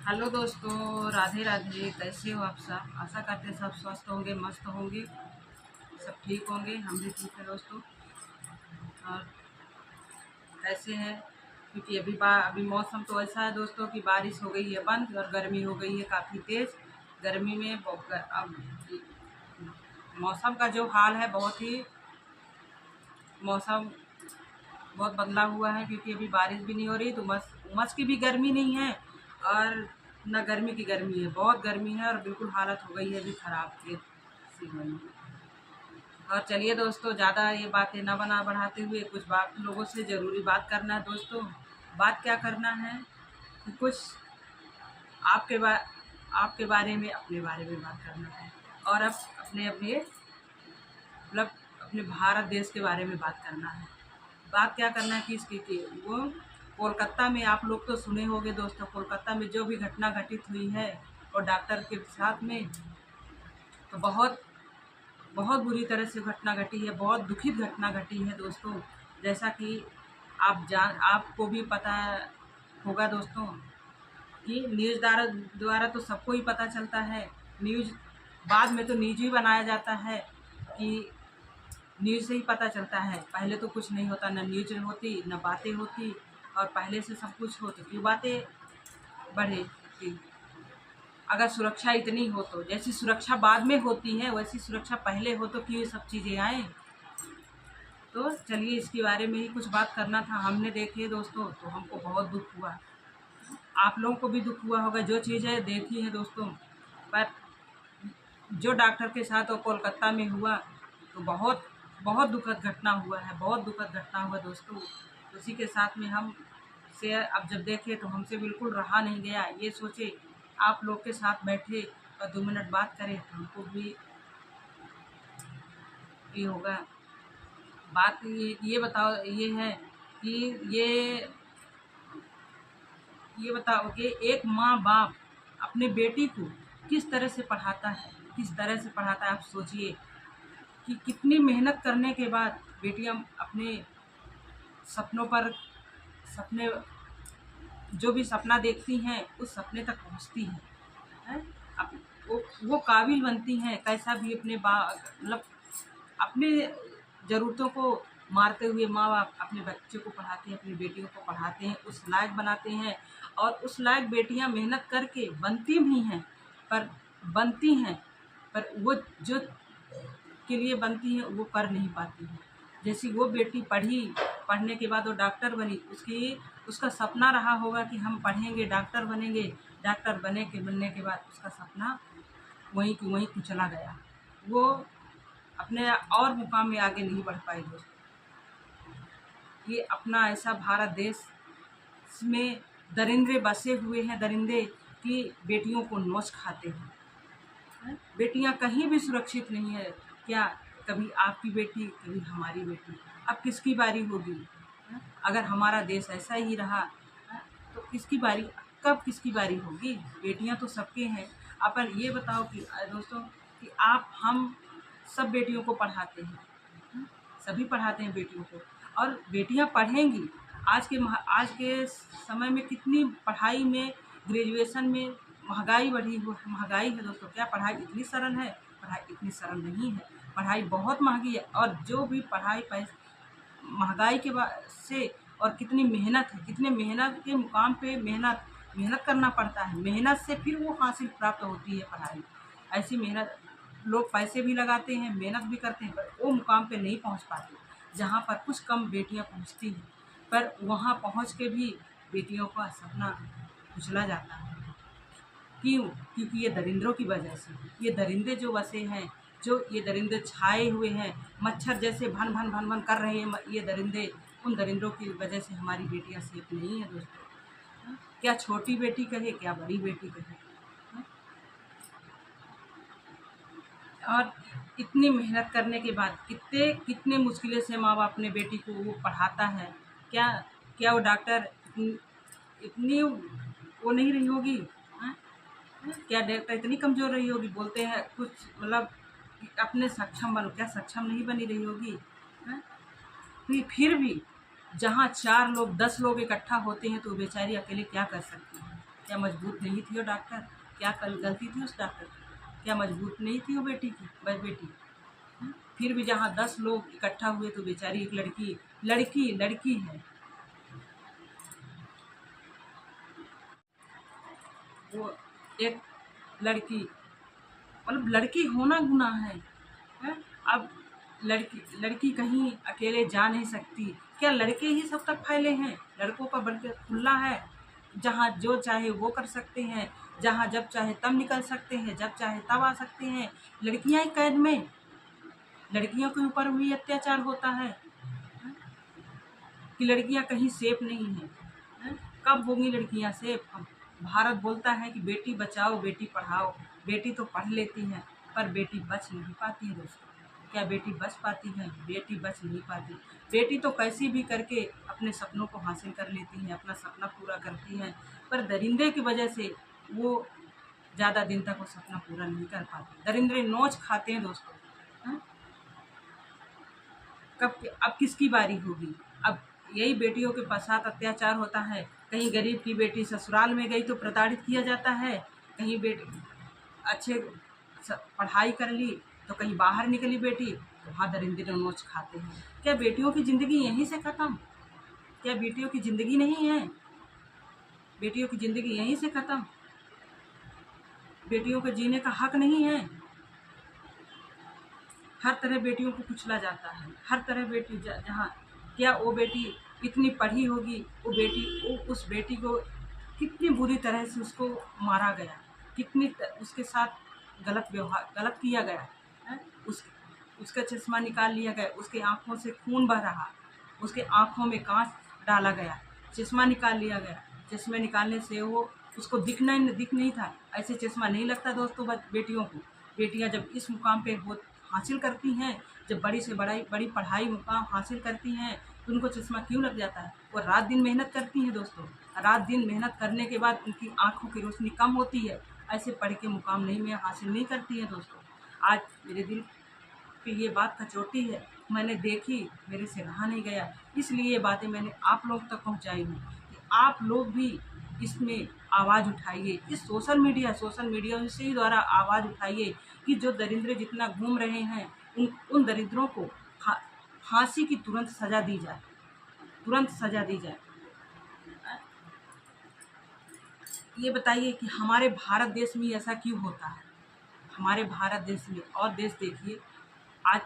Hello दोस्तों, राधे राधे। कैसे हो आप सब? आशा करते हैं सब स्वस्थ होंगे, मस्त होंगे, सब ठीक होंगे। हम भी ठीक है दोस्तों। और कैसे हैं? क्योंकि अभी मौसम तो ऐसा है दोस्तों कि बारिश हो गई है बंद और गर्मी हो गई है काफ़ी तेज़। गर्मी में अब मौसम का जो हाल है, बहुत ही मौसम बहुत बदला हुआ है। क्योंकि अभी बारिश भी नहीं हो रही तो उमस उमस की भी गर्मी नहीं है और न गर्मी की गर्मी है। बहुत गर्मी है और बिल्कुल हालत हो गई है अभी ख़राब के सीजन में। और चलिए दोस्तों, ज़्यादा ये बातें ना बढ़ाते हुए कुछ बात लोगों से ज़रूरी बात करना है दोस्तों। बात क्या करना है कि कुछ आपके बा आपके बारे में, अपने बारे में बात करना है। और अब अपने अपने मतलब अपने भारत देश के बारे में बात करना है। बात क्या करना है किसकी की वो कोलकाता में, आप लोग तो सुने होंगे दोस्तों, कोलकाता में जो भी घटना घटित हुई है और डॉक्टर के साथ में, तो बहुत बहुत बुरी तरह से घटना घटी है। बहुत दुखित घटना घटी है दोस्तों। जैसा कि आपको भी पता होगा दोस्तों कि न्यूज़ द्वारा द्वारा तो सबको ही पता चलता है। न्यूज़ बाद में तो न्यूज़ ही बनाया जाता है कि न्यूज़ से ही पता चलता है। पहले तो कुछ नहीं होता, ना न्यूज़ होती, ना बातें होती। और पहले से सब कुछ हो तो क्यों बातें बढ़ेगी? अगर सुरक्षा इतनी हो तो, जैसी सुरक्षा बाद में होती है वैसी सुरक्षा पहले हो तो क्यों ये सब चीज़ें आए? तो चलिए इसके बारे में ही कुछ बात करना था। हमने देखी है दोस्तों तो हमको बहुत दुख हुआ। आप लोगों को भी दुख हुआ होगा, जो चीज़ें देखी है दोस्तों। पर जो डॉक्टर के साथ वो कोलकाता में हुआ तो बहुत बहुत दुखद घटना हुआ है। बहुत दुखद घटना हुआ दोस्तों। उसी के साथ में हम से अब जब देखे तो हमसे बिल्कुल रहा नहीं गया। ये सोचे आप लोग के साथ बैठे और 2 मिनट बात करें तो हमको भी ये होगा। बात ये बताओ, ये है कि ये ये बताओ कि एक माँ बाप अपने बेटी को किस तरह से पढ़ाता है, किस तरह से पढ़ाता है। आप सोचिए कि कितनी मेहनत करने के बाद बेटियां अपने सपनों पर सपने जो भी सपना देखती हैं उस सपने तक पहुंचती हैं। अप- वो काबिल बनती हैं। कैसा भी मतलब अपने ज़रूरतों को मारते हुए माँ बाप अपने बच्चों को पढ़ाते हैं, अपनी बेटियों को पढ़ाते हैं, उस लायक बनाते हैं। और उस लायक बेटियां मेहनत करके बनती भी हैं, पर बनती हैं पर वो जो के लिए बनती हैं वो कर नहीं पाती हैं। जैसी वो बेटी पढ़ने के बाद वो डॉक्टर बनी, उसका सपना रहा होगा कि हम पढ़ेंगे, डॉक्टर बनेंगे। डॉक्टर बनने के बाद उसका सपना वहीं की वहीं कुचला गया। वो अपने और मुकाम में आगे नहीं बढ़ पाई दोस्तों। ये अपना ऐसा भारत देश में दरिंदे बसे हुए हैं, दरिंदे की बेटियों को नोच खाते हैं। बेटियां कहीं भी सुरक्षित नहीं है। क्या कभी आपकी बेटी, कभी हमारी बेटी, अब किसकी बारी होगी? अगर हमारा देश ऐसा ही रहा तो किसकी बारी, कब किसकी बारी होगी? बेटियां तो सबके हैं। अपन ये बताओ कि दोस्तों कि हम सब बेटियों को पढ़ाते हैं, सभी पढ़ाते हैं बेटियों को। और बेटियां पढ़ेंगी। आज के समय में कितनी पढ़ाई में, ग्रेजुएशन में महंगाई है दोस्तों। क्या पढ़ाई इतनी सरल है? पढ़ाई इतनी सरल नहीं है। पढ़ाई बहुत महंगी है। और जो भी पढ़ाई महंगाई के से, और कितनी मेहनत है, कितने मेहनत के मुकाम पे मेहनत करना पड़ता है। मेहनत से फिर वो हासिल प्राप्त होती है पढ़ाई। ऐसी मेहनत लोग पैसे भी लगाते हैं, मेहनत भी करते हैं, पर वो मुकाम पे नहीं पहुंच पाते जहाँ पर कुछ कम बेटियां पहुंचती हैं। पर वहाँ पहुंच के भी बेटियों का सपना कुचला जाता है। क्यों? क्योंकि ये दरिंदों की वजह से। ये दरिंदे जो बसे हैं, जो ये दरिंदे छाए हुए हैं, मच्छर जैसे भन भन भन भन कर रहे हैं ये दरिंदे, उन दरिंदों की वजह से हमारी बेटियां सेफ नहीं है दोस्तों। क्या छोटी बेटी कहे, क्या बड़ी बेटी कहे। और इतनी मेहनत करने के बाद कितने कितने मुश्किलों से माँ बाप अपने बेटी को वो पढ़ाता है। क्या क्या वो डॉक्टर इतनी वो नहीं रही होगी? हाँ? क्या डॉक्टर इतनी कमज़ोर रही होगी? बोलते हैं कुछ मतलब अपने सक्षम बनो, क्या सक्षम नहीं बनी रही होगी? हाँ? फिर भी जहाँ 4 लोग 10 लोग इकट्ठा होते हैं तो बेचारी अकेले क्या कर सकती है? क्या मजबूत नहीं थी वो डॉक्टर? क्या कल गलती थी उस डॉक्टर की? क्या मजबूत नहीं थी वो बेटी की बेटी? फिर भी जहाँ 10 लोग इकट्ठा हुए तो बेचारी एक लड़की लड़की लड़की है, वो एक लड़की, मतलब लड़की होना गुनाह है? अब लड़की लड़की कहीं अकेले जा नहीं सकती। क्या लड़के ही सब तक फैले हैं? लड़कों का बल्कि खुला है, जहाँ जो चाहे वो कर सकते हैं, जहाँ जब चाहे तब निकल सकते हैं, जब चाहे तब आ सकते हैं। लड़कियां ही कैद में, लड़कियों के ऊपर भी अत्याचार होता है कि लड़कियां कहीं सेफ नहीं हैं। कब होंगी लड़कियां सेफ? भारत बोलता है कि बेटी बचाओ बेटी पढ़ाओ, बेटी तो पढ़ लेती हैं पर बेटी बच नहीं पाती है दोस्तों। क्या बेटी बच पाती है? बेटी बच नहीं पाती। बेटी तो कैसी भी करके अपने सपनों को हासिल कर लेती हैं, अपना सपना पूरा करती हैं, पर दरिंदे की वजह से वो ज़्यादा दिन तक वो सपना पूरा नहीं कर पाती। दरिंदे नोच खाते हैं दोस्तों। हाँ? कब अब किसकी बारी होगी? अब यही बेटियों के साथ अत्याचार होता है। कहीं गरीब की बेटी ससुराल में गई तो प्रताड़ित किया जाता है, कहीं बेटी अच्छे पढ़ाई कर ली तो कहीं बाहर निकली बेटी तो वहाँ दरिंदे नोच खाते हैं। क्या बेटियों की ज़िंदगी यहीं से ख़त्म? क्या बेटियों की ज़िंदगी नहीं है? बेटियों की ज़िंदगी यहीं से ख़त्म? बेटियों को जीने का हक नहीं है? हर तरह बेटियों को कुचला जाता है, हर तरह बेटी जहाँ, क्या वो बेटी इतनी पढ़ी होगी, वो उस बेटी को कितनी बुरी तरह से उसको मारा गया, उसके साथ गलत किया गया है? उसका चश्मा निकाल लिया गया, उसके आँखों से खून बह रहा, उसके आँखों में कांच डाला गया, चश्मा निकाल लिया गया। चश्मे निकालने से वो उसको दिख नहीं था। ऐसे चश्मा नहीं लगता दोस्तों बेटियों को। बेटियां जब इस मुकाम पे हासिल करती हैं, जब बड़ी से बड़ी पढ़ाई मुकाम हासिल करती हैं, तो उनको चश्मा क्यों लग जाता है? वो रात दिन मेहनत करती हैं दोस्तों। रात दिन मेहनत करने के बाद उनकी आँखों की रोशनी कम होती है, ऐसे पढ़ के मुकाम में हासिल नहीं करती हैं दोस्तों। आज मेरे दिल पे ये बात कचोटी है, मैंने देखी, मेरे से रहा नहीं गया, इसलिए ये बातें मैंने आप लोग तक पहुँचाई हूँ कि आप लोग भी इसमें आवाज़ उठाइए। इस सोशल मीडिया से ही द्वारा आवाज़ उठाइए कि जो दरिंदे जितना घूम रहे हैं, उन दरिंदरों को फांसी की तुरंत सज़ा दी जाए, तुरंत सज़ा दी जाए। ये बताइए कि हमारे भारत देश में ऐसा क्यों होता है? हमारे भारत देश में, और देश देखिए, आज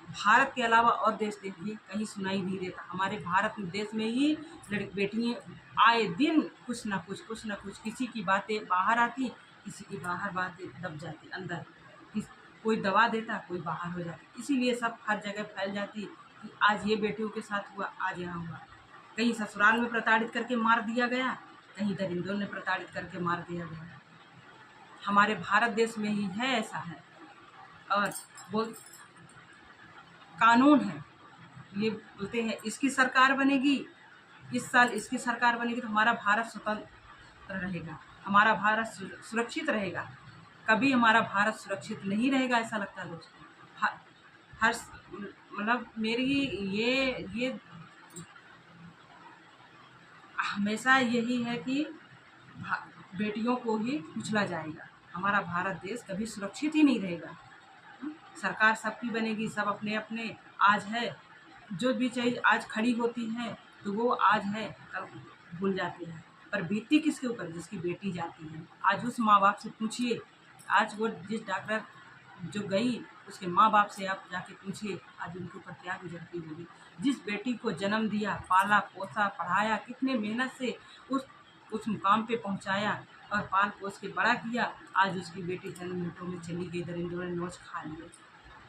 भारत के अलावा और देश देखिए, कहीं सुनाई नहीं देता। हमारे भारत देश में ही बेटियाँ आए दिन कुछ ना कुछ, किसी की बातें बाहर आती, किसी की बाहर बातें दब जाती अंदर, कोई दबा देता, कोई बाहर हो जाती। इसीलिए सब हर जगह फैल जाती कि आज ये बेटियों के साथ हुआ, आज यहाँ हुआ। कहीं ससुराल में प्रताड़ित करके मार दिया गया, कहीं दरिंदों ने प्रताड़ित करके मार दिया गया। हमारे भारत देश में ही है, ऐसा है। और बोल कानून है, ये बोलते हैं इसकी सरकार बनेगी, इस साल इसकी सरकार बनेगी तो हमारा भारत स्वतंत्र रहेगा, हमारा भारत सुरक्षित रहेगा। कभी हमारा भारत सुरक्षित नहीं रहेगा, ऐसा लगता है दोस्तों। हर मतलब मेरी ये हमेशा यही है कि बेटियों को ही कुचला जाएगा, हमारा भारत देश कभी सुरक्षित ही नहीं रहेगा। सरकार सबकी बनेगी, सब अपने अपने आज है, जो भी चीज़ आज खड़ी होती है तो वो आज है, कल भूल जाते हैं, पर बीतती किसके ऊपर? जिसकी बेटी जाती है। आज उस माँ बाप से पूछिए, आज वो जिस डॉक्टर जो गई उसके माँ बाप से आप जाके पूछिए आज उनके ऊपर क्या गुजरती होगी। जिस बेटी को जन्म दिया, पाला पोसा पढ़ाया, कितने मेहनत से उस मुकाम पे पहुंचाया और पाल पोस के बड़ा किया, आज उसकी बेटी चंद मिनटों में चली गई, दरिंदों ने नोच खा लिए।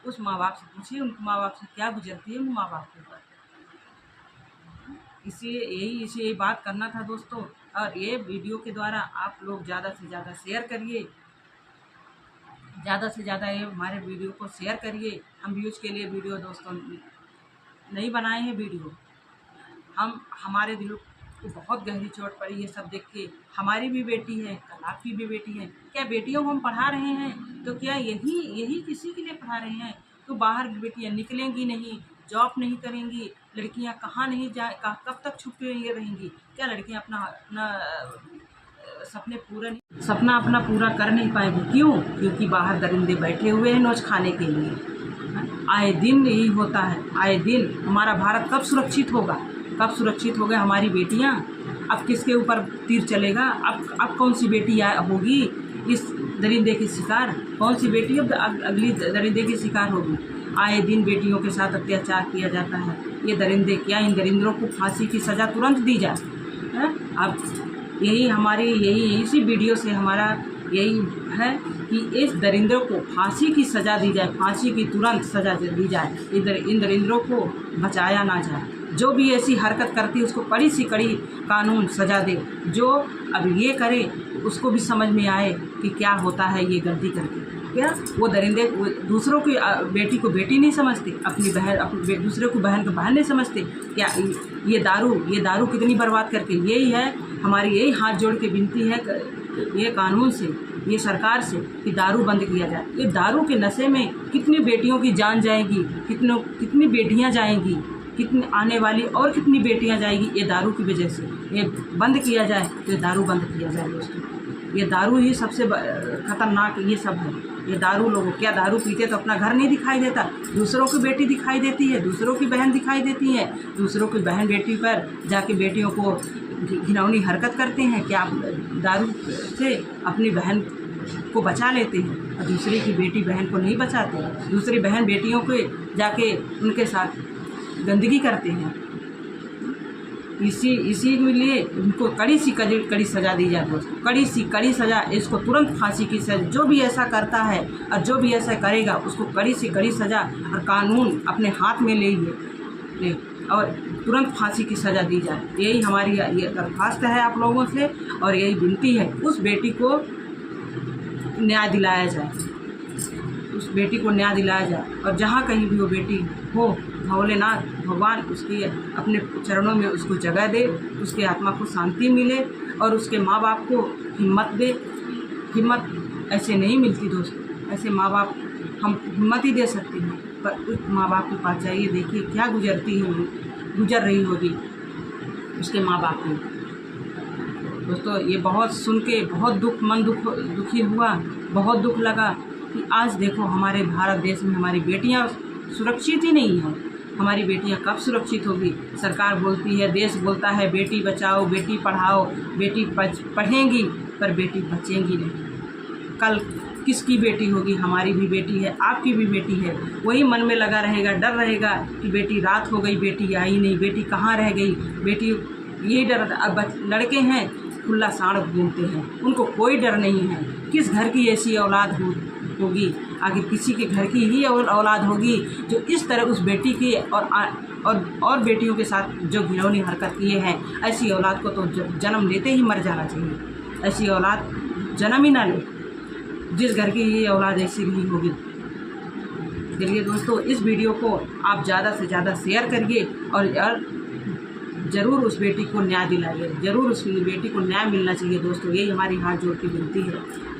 उस माँ बाप से पूछिए उनके माँ बाप से क्या गुजरती है उन माँ बाप के ऊपर। इसी यही बात करना था दोस्तों। और ये वीडियो के द्वारा आप लोग ज़्यादा से ज़्यादा शेयर करिए, ज़्यादा से ज़्यादा ये हमारे वीडियो को शेयर करिए। हम व्यूज़ के लिए वीडियो दोस्तों नहीं बनाए हैं वीडियो, हमारे दिल को बहुत गहरी चोट पड़ी ये सब देख के। हमारी भी बेटी है, कल आपकी भी बेटी है। क्या बेटियों को हम पढ़ा रहे हैं तो क्या यही किसी के लिए पढ़ा रहे हैं? तो बाहर बेटियां निकलेंगी नहीं, जॉब नहीं करेंगी, लड़कियां कहाँ नहीं कब तक छुपी रहेंगी? क्या लड़कियां अपना अपना सपना अपना पूरा कर नहीं पाएंगे। क्यों? क्योंकि बाहर दरिंदे बैठे हुए हैं नोच खाने के लिए। आए दिन यही होता है, आए दिन। हमारा भारत कब सुरक्षित होगा? कब सुरक्षित होगा हमारी बेटियां? अब किसके ऊपर तीर चलेगा? अब कौन सी बेटी होगी इस दरिंदे की शिकार? कौन सी बेटी अब अगली दरिंदे की शिकार होगी? आए दिन बेटियों के साथ अत्याचार किया जाता है। ये दरिंदे क्या, इन दरिंदरों को फांसी की सज़ा तुरंत दी जाए। अब इसी वीडियो से हमारा यही है कि इस दरिंदरों को फांसी की सज़ा दी जाए, फांसी की तुरंत सज़ा दी जाए। इन दरिंदरों को बचाया ना जाए। जो भी ऐसी हरकत करती है उसको कड़ी से कड़ी कानून सज़ा दे। जो अब ये करे उसको भी समझ में आए कि क्या होता है ये गलती करके। क्या वो दरिंदे दूसरों की बेटी को बेटी नहीं समझते, अपनी दूसरे को बहन को बहन नहीं समझते? क्या ये दारू कितनी बर्बाद करके? यही है हमारी, यही हाथ जोड़ के विनती है ये कानून से, ये सरकार से कि दारू बंद किया जाए। ये दारू के नशे में कितनी बेटियों की जान जाएगी, कितनी बेटियां जाएंगी, कितनी आने वाली और कितनी बेटियां जाएगी ये दारू की वजह से। ये बंद किया जाए, तो ये दारू बंद किया जाए दोस्तों। ये दारू ही सबसे खतरनाक ये सब है। ये दारू लोगों क्या दारू पीते तो अपना घर नहीं दिखाई देता, दूसरों की बेटी दिखाई देती है, दूसरों की बहन दिखाई देती है। दूसरों की बहन बेटी पर जाके बेटियों को घिनौनी हरकत करते हैं। क्या दारू से अपनी बहन को बचा लेते हैं और दूसरे की बेटी बहन को नहीं बचाते। दूसरी बहन बेटियों को जाके उनके साथ गंदगी करते हैं। इसी लिए उनको कड़ी सज़ा दी जाए दोस्तों, कड़ी सज़ा। इसको तुरंत फांसी की सज़ा। जो भी ऐसा करता है और जो भी ऐसा करेगा उसको कड़ी सज़ा और कानून अपने हाथ में ले और तुरंत फांसी की सज़ा दी जाए। यही हमारी ये दरख्वास्त है आप लोगों से और यही विनती है। उस बेटी को न्याय दिलाया जाए, उस बेटी को न्याय दिलाया जाए। और जहाँ कहीं भी वो बेटी हो, भोलेनाथ भगवान उसकी अपने चरणों में उसको जगह दे, उसके आत्मा को शांति मिले और उसके माँ बाप को हिम्मत दे। हिम्मत ऐसे नहीं मिलती दोस्तों, ऐसे माँ बाप हम हिम्मत ही दे सकते हैं, पर उस माँ बाप के पास जाइए, देखिए क्या गुजर रही होगी उसके माँ बाप की। दोस्तों ये बहुत सुन के बहुत दुखी हुआ, बहुत दुख लगा कि आज देखो हमारे भारत देश में हमारी बेटियां सुरक्षित ही नहीं हैं। हमारी बेटियां कब सुरक्षित होगी? सरकार बोलती है, देश बोलता है बेटी बचाओ, बेटी पढ़ाओ, बेटी पढ़ेंगी, पर बेटी बचेंगी नहीं। कल किसकी बेटी होगी? हमारी भी बेटी है, आपकी भी बेटी है। वही मन में लगा रहेगा, डर रहेगा कि बेटी रात हो गई, बेटी आई नहीं, बेटी कहाँ रह गई, बेटी यही डर। अब लड़के हैं खुला साड़ घूमते हैं, उनको कोई डर नहीं है। किस घर की ऐसी औलाद होगी? आगे किसी के घर की ही औलाद होगी जो इस तरह उस बेटी की और बेटियों के साथ जो घिनौनी हरकत किए हैं। ऐसी औलाद को तो जन्म लेते ही मर जाना चाहिए। ऐसी औलाद जन्म ही ना ले, जिस घर की ये औलाद ऐसी नहीं होगी। चलिए दोस्तों, इस वीडियो को आप ज़्यादा से ज़्यादा शेयर करिए और ज़रूर उस बेटी को न्याय दिलाइए, ज़रूर उस बेटी को न्याय मिलना चाहिए दोस्तों। यही हमारी हाथ जोड़ की विनती है।